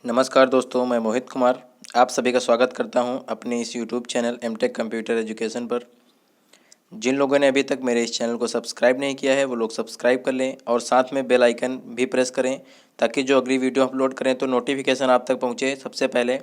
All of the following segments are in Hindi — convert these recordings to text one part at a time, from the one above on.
नमस्कार दोस्तों, मैं मोहित कुमार आप सभी का स्वागत करता हूं अपने इस YouTube channel MTech computer education पर। जिन लोगों ने अभी तक मेरे इस चैनल को सब्सक्राइब नहीं किया है वो लोग सब्सक्राइब कर लें और साथ में बेल आइकन भी प्रेस करें ताकि जो अगली वीडियो अपलोड करें तो नोटिफिकेशन आप तक पहुंचे सबसे पहले।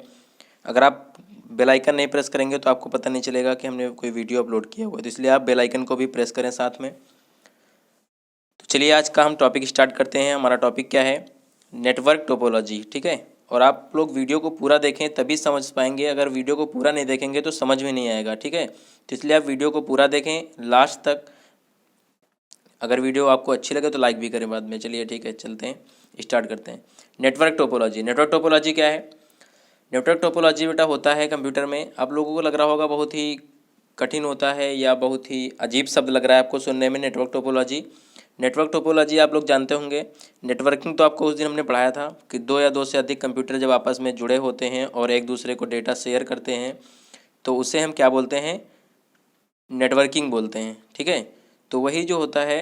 अगर आप बेल आइकन नहीं प्रेस करेंगे तो आपको पता नहीं चलेगा कि हमने कोई वीडियो अपलोड किया हुआ है, तो इसलिए आप बेल आइकन को भी प्रेस करें साथ में। तो चलिए आज का हम टॉपिक स्टार्ट करते हैं। हमारा टॉपिक क्या है? Network topology. ठीक है, और आप लोग वीडियो को पूरा देखें तभी समझ पाएंगे, अगर वीडियो को पूरा नहीं देखेंगे तो समझ में नहीं आएगा। ठीक है, तो इसलिए आप वीडियो को पूरा देखें लास्ट तक। अगर वीडियो आपको अच्छी लगे तो लाइक भी करें बाद में। चलिए ठीक है, चलते हैं, स्टार्ट करते हैं। Network topology. नेटवर्क टोपोलॉजी क्या है? नेटवर्क टोपोलॉजी बेटा होता है कंप्यूटर में, आप लोगों को लग रहा होगा बहुत ही कठिन होता है या बहुत ही अजीब शब्द लग रहा है आपको सुनने में। नेटवर्क टोपोलॉजी, नेटवर्क टोपोलॉजी आप लोग जानते होंगे। नेटवर्किंग तो आपको उस दिन हमने पढ़ाया था कि दो या दो से अधिक कंप्यूटर जब आपस में जुड़े होते हैं और एक दूसरे को डेटा शेयर करते हैं तो उसे हम क्या बोलते हैं? नेटवर्किंग बोलते हैं। ठीक है, तो वही जो होता है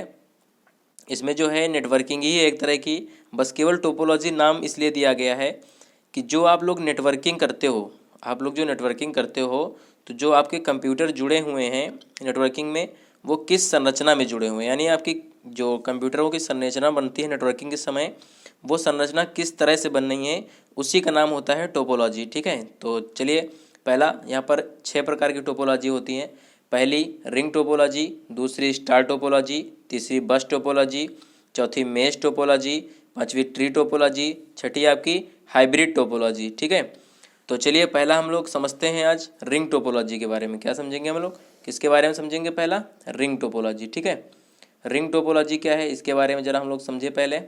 इसमें जो है नेटवर्किंग ही एक तरह की, बस केवल टोपोलॉजी नाम इसलिए दिया गया है कि जो आप लोग नेटवर्किंग करते हो, आप लोग जो नेटवर्किंग करते हो तो जो आपके कंप्यूटर जुड़े हुए हैं नेटवर्किंग में वो किस संरचना में जुड़े हुए हैं, यानी आपकी जो कंप्यूटरों की संरचना बनती है नेटवर्किंग के समय वो संरचना किस तरह से बन रही है उसी का नाम होता है टोपोलॉजी। ठीक है, तो चलिए पहला यहाँ पर 6 प्रकार की टोपोलॉजी होती हैं। पहली रिंग टोपोलॉजी, दूसरी स्टार टोपोलॉजी, तीसरी बस टोपोलॉजी, चौथी मेश टोपोलॉजी, पांचवी ट्री टोपोलॉजी, छठी आपकी हाइब्रिड टोपोलॉजी। ठीक है, तो चलिए पहला हम लोग समझते हैं आज रिंग टोपोलॉजी के बारे में। क्या समझेंगे हम लोग? किसके बारे में समझेंगे? पहला रिंग टोपोलॉजी। ठीक है, रिंग टोपोलॉजी क्या है इसके बारे में ज़रा हम लोग समझे पहले।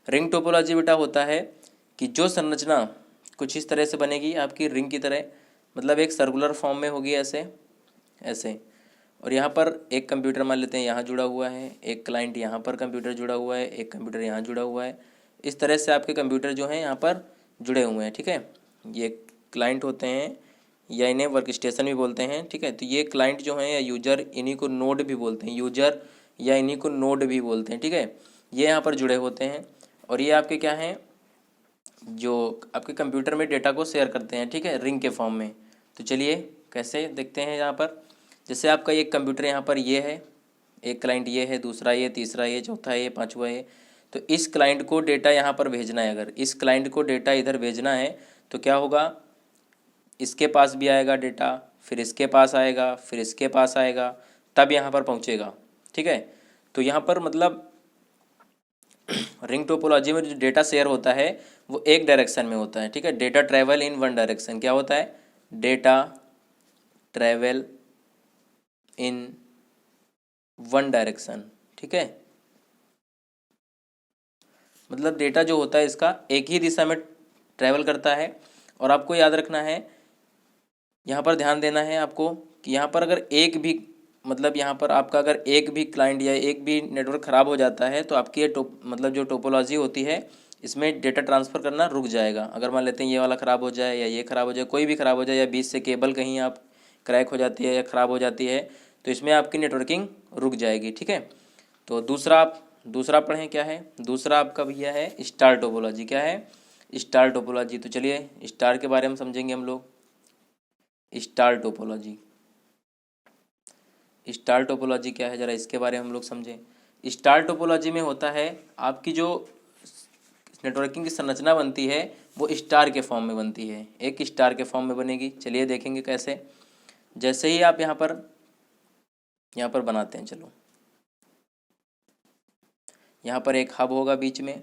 रिंग टोपोलॉजी बेटा होता है कि जो संरचना कुछ इस तरह से बनेगी आपकी रिंग की तरह, मतलब एक सर्कुलर फॉर्म में होगी ऐसे ऐसे। और यहाँ पर एक कंप्यूटर मान लेते हैं यहाँ जुड़ा हुआ है, एक क्लाइंट यहाँ पर कंप्यूटर जुड़ा हुआ है, एक कंप्यूटर यहाँ जुड़ा हुआ है। इस तरह से आपके कंप्यूटर जो हैं यहाँ पर जुड़े हुए हैं। ठीक है, ये क्लाइंट होते हैं या इन्हें वर्क स्टेशन भी बोलते हैं। ठीक है, तो ये क्लाइंट जो हैं या यूजर, इन्हीं को नोड भी बोलते हैं, यूजर या इन्हीं को नोड भी बोलते हैं। ठीक है, ये यहाँ पर जुड़े होते हैं और ये आपके क्या हैं, जो आपके कंप्यूटर में डेटा को शेयर करते हैं। ठीक है, रिंग के फॉर्म में। तो चलिए कैसे देखते हैं यहाँ पर। जैसे आपका एक कंप्यूटर यहाँ पर ये है, एक क्लाइंट ये है, दूसरा ये, तीसरा ये, चौथा ये, पांचवा ये। तो इस क्लाइंट को डेटा यहाँ पर भेजना है, अगर इस क्लाइंट को डेटा इधर भेजना है तो क्या होगा, इसके पास भी आएगा डेटा, फिर इसके पास आएगा, फिर इसके पास आएगा, तब यहाँ पर पहुँचेगा। ठीक है, तो यहाँ पर मतलब रिंग टोपोलॉजी में जो डेटा शेयर होता है वो एक डायरेक्शन में होता है। ठीक है, data travel in one direction. क्या होता है? Data travel in one direction. ठीक है, मतलब डेटा जो होता है इसका एक ही दिशा में ट्रैवल करता है। और आपको याद रखना है, यहाँ पर ध्यान देना है आपको कि यहाँ पर अगर एक भी, मतलब यहाँ पर आपका अगर एक भी क्लाइंट या एक भी नेटवर्क ख़राब हो जाता है तो आपकी ये मतलब जो टोपोलॉजी होती है इसमें डेटा ट्रांसफ़र करना रुक जाएगा। अगर मान लेते हैं ये वाला ख़राब हो जाए या ये ख़राब हो जाए, कोई भी ख़राब हो जाए, या बीच से केबल कहीं आप क्रैक हो जाती है या ख़राब हो जाती है तो इसमें आपकी नेटवर्किंग रुक जाएगी। ठीक है, तो दूसरा पढ़ें क्या है? दूसरा आपका भैया है स्टार टोपोलॉजी। क्या है? Star topology. तो चलिए स्टार के बारे में समझेंगे हम लोग। स्टार टोपोलॉजी, स्टार टोपोलॉजी क्या है ज़रा इसके बारे में हम लोग समझें। स्टार टोपोलॉजी में होता है आपकी जो नेटवर्किंग की संरचना बनती है वो स्टार के फॉर्म में बनती है, एक स्टार के फॉर्म में बनेगी। चलिए देखेंगे कैसे। जैसे ही आप यहाँ पर बनाते हैं, चलो यहाँ पर एक हब होगा बीच में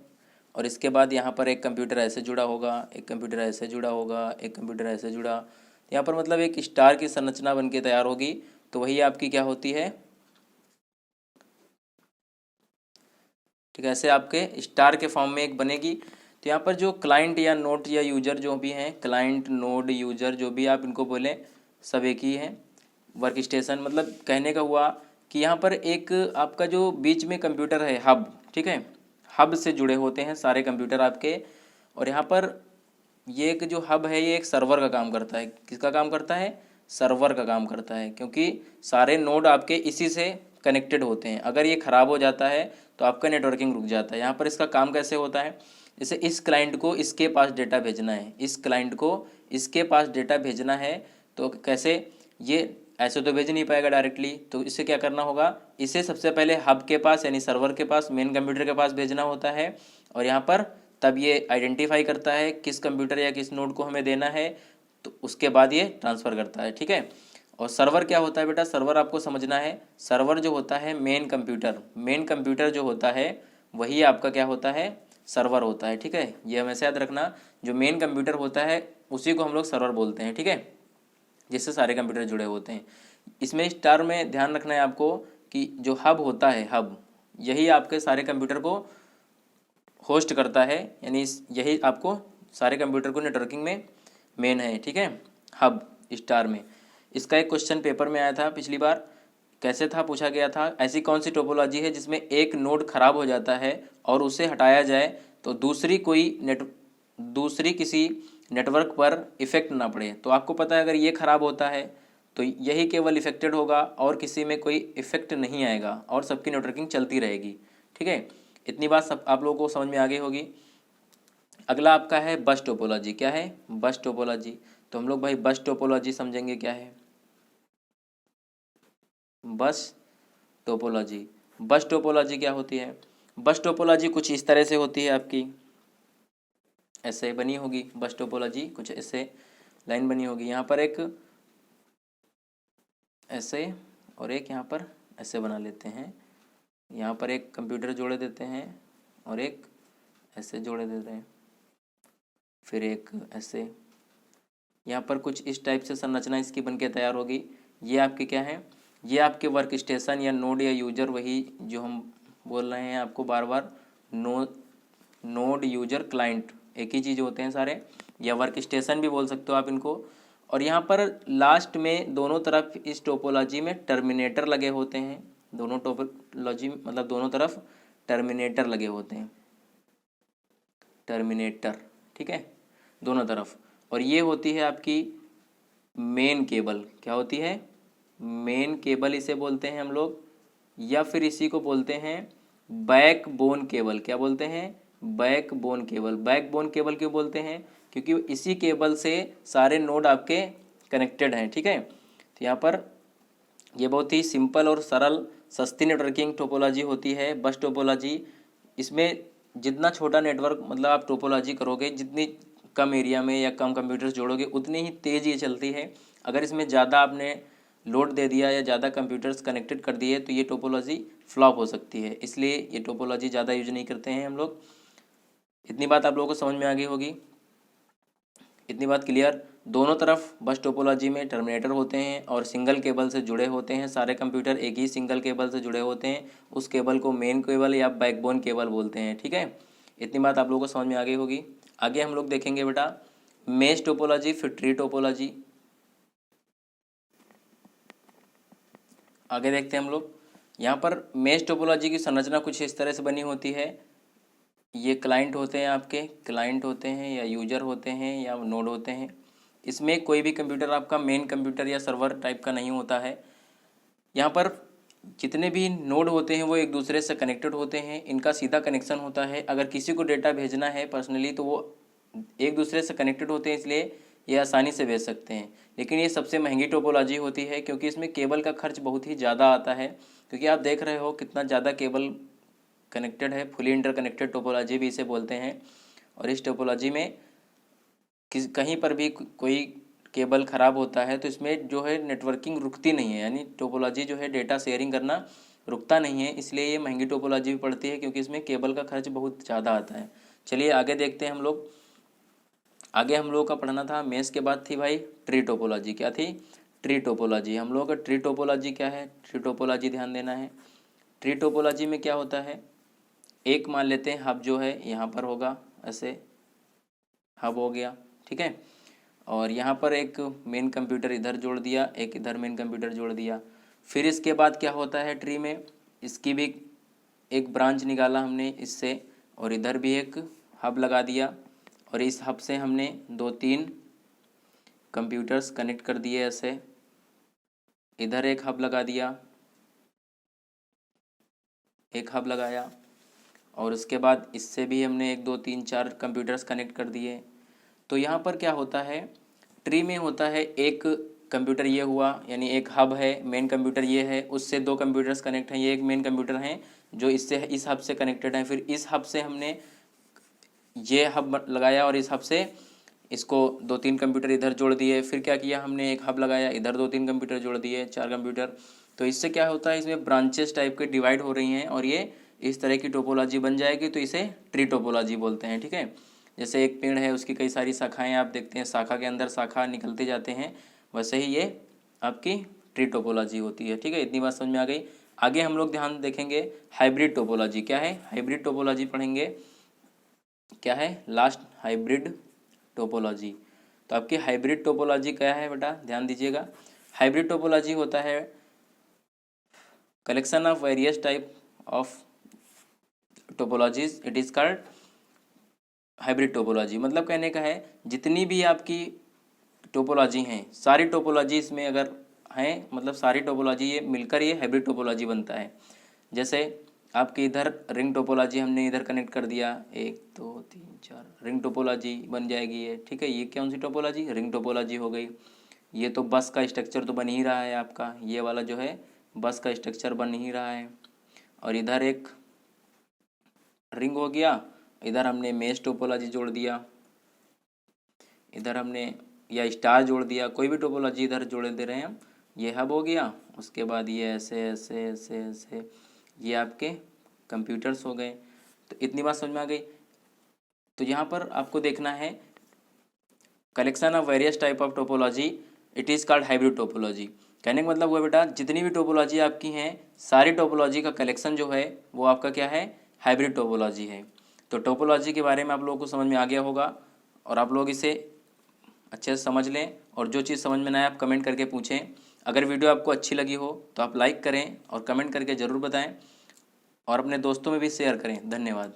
और इसके बाद यहाँ पर एक कंप्यूटर ऐसे जुड़ा होगा, एक कंप्यूटर ऐसे जुड़ा होगा, एक कंप्यूटर ऐसे जुड़ा। यहाँ पर मतलब एक स्टार की संरचना बन के तैयार होगी। तो वही आपकी क्या होती है? ठीक है, ऐसे आपके स्टार के फॉर्म में एक बनेगी। तो यहाँ पर जो क्लाइंट या नोड या यूजर जो भी हैं, क्लाइंट, नोड, यूजर, जो भी आप इनको बोलें, सब एक ही हैं। वर्क स्टेशन, मतलब कहने का हुआ कि यहाँ पर एक आपका जो बीच में कंप्यूटर है हब, ठीक है, हब से जुड़े होते हैं सारे कंप्यूटर आपके। और यहाँ पर ये एक जो हब है ये एक सर्वर का काम करता है। किसका काम करता है? सर्वर का काम करता है, क्योंकि सारे नोड आपके इसी से कनेक्टेड होते हैं। अगर ये ख़राब हो जाता है तो आपका नेटवर्किंग रुक जाता है। यहाँ पर इसका काम कैसे होता है जैसे इस क्लाइंट को इसके पास डेटा भेजना है, इस क्लाइंट को इसके पास डेटा भेजना है, तो कैसे, ये ऐसे तो भेज नहीं पाएगा डायरेक्टली, तो इसे क्या करना होगा, इसे सबसे पहले हब के पास यानी सर्वर के पास, मेन कंप्यूटर के पास भेजना होता है। और यहाँ पर तब ये आइडेंटिफाई करता है किस कंप्यूटर या किस नोड को हमें देना है, तो उसके बाद ये ट्रांसफ़र करता है, ठीक है। और सर्वर क्या होता है बेटा, सर्वर आपको समझना है, सर्वर जो होता है मेन कंप्यूटर, मेन कंप्यूटर जो होता है वही आपका क्या होता है, सर्वर होता है, ठीक है। ये हमेशा याद रखना, जो मेन कंप्यूटर होता है उसी को हम लोग सर्वर बोलते हैं, ठीक है, जिससे सारे कंप्यूटर जुड़े होते हैं। इसमें स्टार में ध्यान रखना है आपको कि जो हब होता है, हब यही आपके सारे कंप्यूटर को होस्ट करता है, यानी यही आपको सारे कंप्यूटर को नेटवर्किंग में मेन है, ठीक है, हब स्टार में। इसका एक क्वेश्चन पेपर में आया था पिछली बार, कैसे था, पूछा गया था, ऐसी कौन सी टोपोलॉजी है जिसमें एक नोड खराब हो जाता है और उसे हटाया जाए तो दूसरी किसी नेटवर्क पर इफेक्ट ना पड़े। तो आपको पता है अगर ये खराब होता है तो यही केवल इफेक्टेड होगा और किसी में कोई इफेक्ट नहीं आएगा और सबकी नेटवर्किंग चलती रहेगी, ठीक है। इतनी बात सब आप लोगों को समझ में आ गई होगी। अगला आपका है बस टोपोलॉजी। क्या है, बस टोपोलॉजी। तो हम लोग भाई बस टोपोलॉजी समझेंगे क्या है, बस टोपोलॉजी। बस टोपोलॉजी क्या होती है, बस टोपोलॉजी कुछ इस तरह से होती है, आपकी ऐसे बनी होगी बस टोपोलॉजी, कुछ ऐसे लाइन बनी होगी, यहाँ पर एक ऐसे और एक यहाँ पर ऐसे बना लेते हैं, यहाँ पर एक कंप्यूटर जोड़े देते हैं और एक ऐसे जोड़े देते हैं, फिर एक ऐसे, यहाँ पर कुछ इस टाइप से संरचना इसकी बनके तैयार होगी। ये आपके क्या है, ये आपके वर्क स्टेशन या नोड या यूजर, वही जो हम बोल रहे हैं आपको बार बार, नोड यूजर क्लाइंट एक ही चीज़ होते हैं सारे, या वर्क स्टेशन भी बोल सकते हो आप इनको। और यहाँ पर लास्ट में दोनों तरफ इस टोपोलॉजी में टर्मिनेटर लगे होते हैं, दोनों टोपोलॉजी मतलब दोनों तरफ टर्मिनेटर लगे होते हैं, टर्मिनेटर, ठीक है, दोनों तरफ। और ये होती है आपकी मेन केबल। क्या होती है, मेन केबल इसे बोलते हैं हम लोग, या फिर इसी को बोलते हैं बैकबोन केबल। क्या बोलते हैं, बैकबोन केबल। बैकबोन केबल क्यों बोलते हैं, क्योंकि इसी केबल से सारे नोड आपके कनेक्टेड हैं, ठीक है। तो यहाँ पर ये बहुत ही सिंपल और सरल सस्ती नेटवर्किंग टोपोलॉजी होती है बस टोपोलॉजी। इसमें जितना छोटा नेटवर्क मतलब आप टोपोलॉजी करोगे, जितनी कम एरिया में या कम कंप्यूटर्स जोड़ोगे उतनी ही तेज़ ये चलती है। अगर इसमें ज़्यादा आपने लोड दे दिया या ज़्यादा कंप्यूटर्स कनेक्टेड कर दिए तो ये टोपोलॉजी फ्लॉप हो सकती है, इसलिए ये टोपोलॉजी ज़्यादा यूज नहीं करते हैं हम लोग। इतनी बात आप लोगों को समझ में आ गई होगी, इतनी बात क्लियर। दोनों तरफ बस टोपोलॉजी में टर्मिनेटर होते हैं और सिंगल केबल से जुड़े होते हैं, सारे कंप्यूटर एक ही सिंगल केबल से जुड़े होते हैं, उस केबल को मेन केबल या बैकबोन केबल बोलते हैं, ठीक है। इतनी बात आप लोगों को समझ में आ गई होगी। आगे हम लोग देखेंगे बेटा मेश टोपोलॉजी, फिर ट्री टोपोलॉजी। आगे देखते हैं हम लोग, यहाँ पर मेश टोपोलॉजी की संरचना कुछ इस तरह से बनी होती है। ये क्लाइंट होते हैं, आपके क्लाइंट होते हैं या यूजर होते हैं या नोड होते हैं। इसमें कोई भी कंप्यूटर आपका मेन कंप्यूटर या सर्वर टाइप का नहीं होता है। यहाँ पर जितने भी नोड होते हैं वो एक दूसरे से कनेक्टेड होते हैं, इनका सीधा कनेक्शन होता है। अगर किसी को डेटा भेजना है पर्सनली तो वो एक दूसरे से कनेक्टेड होते हैं, इसलिए ये आसानी से भेज सकते हैं। लेकिन ये सबसे महंगी टोपोलॉजी होती है क्योंकि इसमें केबल का खर्च बहुत ही ज़्यादा आता है, क्योंकि आप देख रहे हो कितना ज़्यादा केबल कनेक्टेड है। फुली इंटरकनेक्टेड टोपोलॉजी भी इसे बोलते हैं। और इस टोपोलॉजी में कहीं पर भी कोई केबल ख़राब होता है तो इसमें जो है नेटवर्किंग रुकती नहीं है, यानी टोपोलॉजी जो है डेटा शेयरिंग करना रुकता नहीं है, इसलिए ये महंगी टोपोलॉजी भी पड़ती है क्योंकि इसमें केबल का खर्च बहुत ज़्यादा आता है। चलिए आगे देखते हैं हम लोग। आगे हम लोग का पढ़ना था मेश के बाद थी भाई ट्री टोपोलॉजी। क्या थी, ट्री टोपोलॉजी। हम लोग का ट्री टोपोलॉजी क्या है, ट्री टोपोलॉजी ध्यान देना है। ट्री टोपोलॉजी में क्या होता है, एक मान लेते हैं हब जो है यहाँ पर होगा, ऐसे हब हो गया, ठीक है। और यहाँ पर एक मेन कंप्यूटर इधर जोड़ दिया, एक इधर मेन कंप्यूटर जोड़ दिया। फिर इसके बाद क्या होता है ट्री में, इसकी भी एक ब्रांच निकाला हमने इससे, और इधर भी एक हब लगा दिया, और इस हब से हमने 2-3 कंप्यूटर्स कनेक्ट कर दिए ऐसे। इधर एक हब लगा दिया, एक हब लगाया, और उसके बाद इससे भी हमने 1 2 3 4 कंप्यूटर्स कनेक्ट कर दिए। तो यहाँ पर क्या होता है, ट्री में होता है एक कंप्यूटर ये हुआ, यानी एक हब है, मेन कंप्यूटर ये है, उससे 2 कंप्यूटर्स कनेक्ट हैं, ये एक मेन कंप्यूटर हैं जो इससे इस हब से कनेक्टेड है। फिर इस हब से हमने ये हब लगाया और इस हब से इसको 2 3 कंप्यूटर इधर जोड़ दिए। फिर क्या किया हमने, एक हब लगाया, इधर 2 3 कंप्यूटर जोड़ दिए, 4 कंप्यूटर। तो इससे क्या होता है, इसमें ब्रांचेस टाइप के डिवाइड हो रही हैं और ये इस तरह की टोपोलॉजी बन जाएगी। तो इसे ट्री टोपोलॉजी बोलते हैं, ठीक है। जैसे एक पेड़ है, उसकी कई सारी शाखाएं आप देखते हैं, शाखा के अंदर शाखा निकलते जाते हैं, वैसे ही ये आपकी ट्री टोपोलॉजी होती है, ठीक है। इतनी बात समझ में आ गई। आगे हम लोग ध्यान देखेंगे हाइब्रिड टोपोलॉजी क्या है, हाइब्रिड टोपोलॉजी पढ़ेंगे। क्या है, लास्ट हाइब्रिड टोपोलॉजी। तो आपकी हाइब्रिड टोपोलॉजी क्या है बेटा, ध्यान दीजिएगा। हाइब्रिड टोपोलॉजी होता है collection of various type of topologies, it is called hybrid topology. मतलब कहने का है जितनी भी आपकी टोपोलॉजी हैं, सारी टोपोलॉजी इसमें अगर हैं, मतलब सारी टोपोलॉजी ये मिलकर ये हाइब्रिड टोपोलॉजी बनता है। जैसे आपकी इधर रिंग टोपोलॉजी हमने इधर कनेक्ट कर दिया, 1 2 3 4 रिंग टोपोलॉजी बन जाएगी ये, ठीक है। ये कौन सी टोपोलॉजी, रिंग टोपोलॉजी हो गई। ये तो बस का स्ट्रक्चर तो बन ही रहा है आपका, ये वाला जो है बस का स्ट्रक्चर बन ही रहा है। और इधर एक रिंग हो गया, इधर हमने मेश टोपोलॉजी जोड़ दिया, इधर हमने या स्टार जोड़ दिया, कोई भी टोपोलॉजी इधर जोड़ दे रहे हैं हम। ये हब हो गया, उसके बाद ये ऐसे ऐसे ऐसे ऐसे ये आपके कंप्यूटर्स हो गए। तो इतनी बात समझ में आ गई। तो यहाँ पर आपको देखना है collection of various type of topology, it is called hybrid topology. कहने का मतलब हुआ बेटा जितनी भी टोपोलॉजी आपकी हैं, सारी टोपोलॉजी का कलेक्शन जो है वो आपका क्या है, हाइब्रिड टोपोलॉजी है। तो टोपोलॉजी के बारे में आप लोगों को समझ में आ गया होगा और आप लोग इसे अच्छे से समझ लें। और जो चीज़ समझ में ना आए आप कमेंट करके पूछें। अगर वीडियो आपको अच्छी लगी हो तो आप लाइक करें और कमेंट करके ज़रूर बताएं और अपने दोस्तों में भी शेयर करें। धन्यवाद।